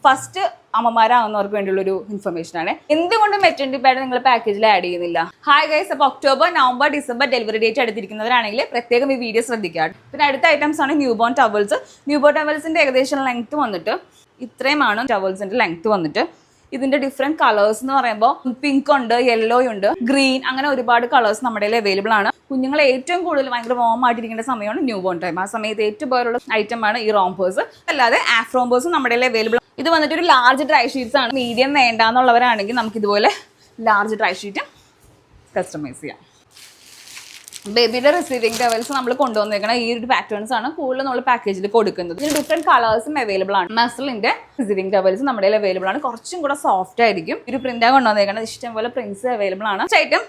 First അമ്മമാരാകുന്നവർക്ക് വേണ്ടിയുള്ളൊരു information ആണ്. എന്തുകൊണ്ട് മെറ്റർനിറ്റി പാഡ് നിങ്ങൾ പാക്കേജിൽ ആഡ് ചെയ്യുന്നില്ല? ഹായ് ഗൈസ്, അപ്പോൾ October, November, December delivery date എടുത്തിരിക്കുന്നവരാണെങ്കിൽ പ്രത്യേകം ഈ വീഡിയോ ശ്രദ്ധിക്കുക. പിന്നെ അടുത്ത ഐറ്റംസ് ആണ് ന്യൂബോൺ ടവൽസ്. ന്യൂബോൺ ടവൽസിന്റെ ഏകദേശം ലെങ്ത് വന്നിട്ട് ഇത്രയുമാണ്. ടവൽസിന്റെ ലെങ്ത് വന്നിട്ട് ഇതിന്റെ ഡിഫറെന്റ് കളേഴ്സ് എന്ന് പറയുമ്പോൾ പിങ്ക് ഉണ്ട്, യെല്ലോ ഉണ്ട്, ഗ്രീൻ, അങ്ങനെ ഒരുപാട് കളേഴ്സ് നമ്മുടെ അവൈലബിൾ ആണ്. കുഞ്ഞുങ്ങൾ ഏറ്റവും കൂടുതൽ ഭയങ്കര വാം ആയിട്ടിരിക്കേണ്ട സമയമാണ് ന്യൂബോൺ ടൈം. ആ സമയത്ത് ഏറ്റവും പോലുള്ള ഐറ്റമാണ് ഈ റോംപേഴ്സ്. അല്ലാതെ ആഫ്രോംപേഴ്സും നമ്മുടെ അവൈലബിൾ. ഇത് വന്നിട്ട് ഒരു ലാർജ് ഡ്രൈ ഷീറ്റ്സ് ആണ്. മീഡിയം വേണ്ടാന്നുള്ളവരാണെങ്കിൽ നമുക്ക് ഇതുപോലെ ലാർജ് ഡ്രൈ ഷീറ്റ് കസ്റ്റമൈസ് ചെയ്യാം. ബേബിയുടെ റിസീവിംഗ് ടവൽസ് നമ്മൾ കൊണ്ടുവന്നേക്കണം ഈ ഒരു പാറ്റേൺസ് ആണ് കൂടുതൽ നമ്മൾ പാക്കേജിൽ കൊടുക്കുന്നത്. ഇതിന് ഡിഫറെന്റ് കളേഴ്സും അവൈലബിൾ ആണ്. മസ്ലിന്റെ റിസീവിംഗ് ടവൽസ് നമ്മുടെ അവൈലബിൾ ആണ്. കുറച്ചും കൂടെ സോഫ്റ്റ് ആയിരിക്കും. ഒരു പ്രിന്റാണ് കൊണ്ടുവന്നേക്കുന്നത്. ഇഷ്ടംപോലെ പ്രിന്റ്സ് അവൈലബിൾ ആണ്. ഐറ്റം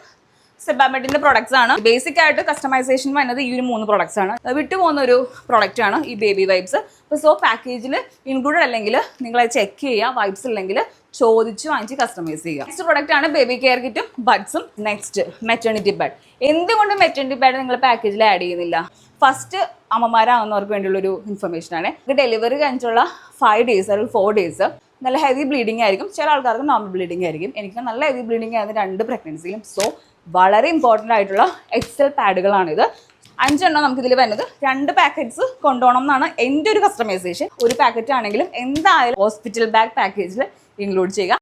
സെബാമെഡിന്റെ പ്രൊഡക്ട്സ് ആണ്. ബേസിക് ആയിട്ട് കസ്റ്റമൈസേഷൻ വരുന്നത് ഈ ഒരു 3 പ്രൊഡക്ട്സ് ആണ്. വിട്ടുപോകുന്ന ഒരു പ്രൊഡക്റ്റ് ആണ് ഈ ബേബി വൈബ്സ്. സോ പാക്കേജിൽ ഇൻക്ലൂഡഡ് അല്ലെങ്കിൽ നിങ്ങൾ ചെക്ക് ചെയ്യുക. വൈബ്സ് ഇല്ലെങ്കിൽ ചോദിച്ച് വാങ്ങിച്ച് കസ്റ്റമൈസ് ചെയ്യുക. നെക്സ്റ്റ് പ്രൊഡക്റ്റ് ആണ് ബേബി കെയർ കിറ്റും ബഡ്സും. Next maternity pad. എന്തുകൊണ്ട് മെറ്റർനിറ്റി പാഡ് നിങ്ങൾ പാക്കേജിൽ ആഡ് ചെയ്യുന്നില്ല? ഫസ്റ്റ് അമ്മമാരാകുന്നവർക്ക് വേണ്ടിയുള്ളൊരു ഇൻഫർമേഷൻ ആണ്. ഡെലിവറി കഴിഞ്ഞിട്ടുള്ള 5 days അല്ലെങ്കിൽ 4 days നല്ല ഹെവി ബ്ലീഡിംഗ് ആയിരിക്കും. ചില ആൾക്കാർക്ക് നോർമൽ ബ്ലീഡിംഗ് ആയിരിക്കും. എനിക്ക് നല്ല ഹെവി ബ്ലീഡിംഗ് ആയിരുന്നു 2 പ്രഗ്നൻസിയിലും. സോ വളരെ ഇമ്പോർട്ടൻ്റ് ആയിട്ടുള്ള എക്സൽ പാഡുകളാണിത്. 5 എണ്ണം നമുക്ക് ഇതിൽ വരുന്നത്. 2 പാക്കറ്റ്സ് കൊണ്ടുപോകണം എന്നാണ് എൻ്റെ ഒരു കസ്റ്റമൈസേഷൻ. ഒരു പാക്കറ്റ് ആണെങ്കിലും എന്തായാലും ഹോസ്പിറ്റൽ ബാഗ് പാക്കേജിൽ ഇൻക്ലൂഡ് ചെയ്യുക.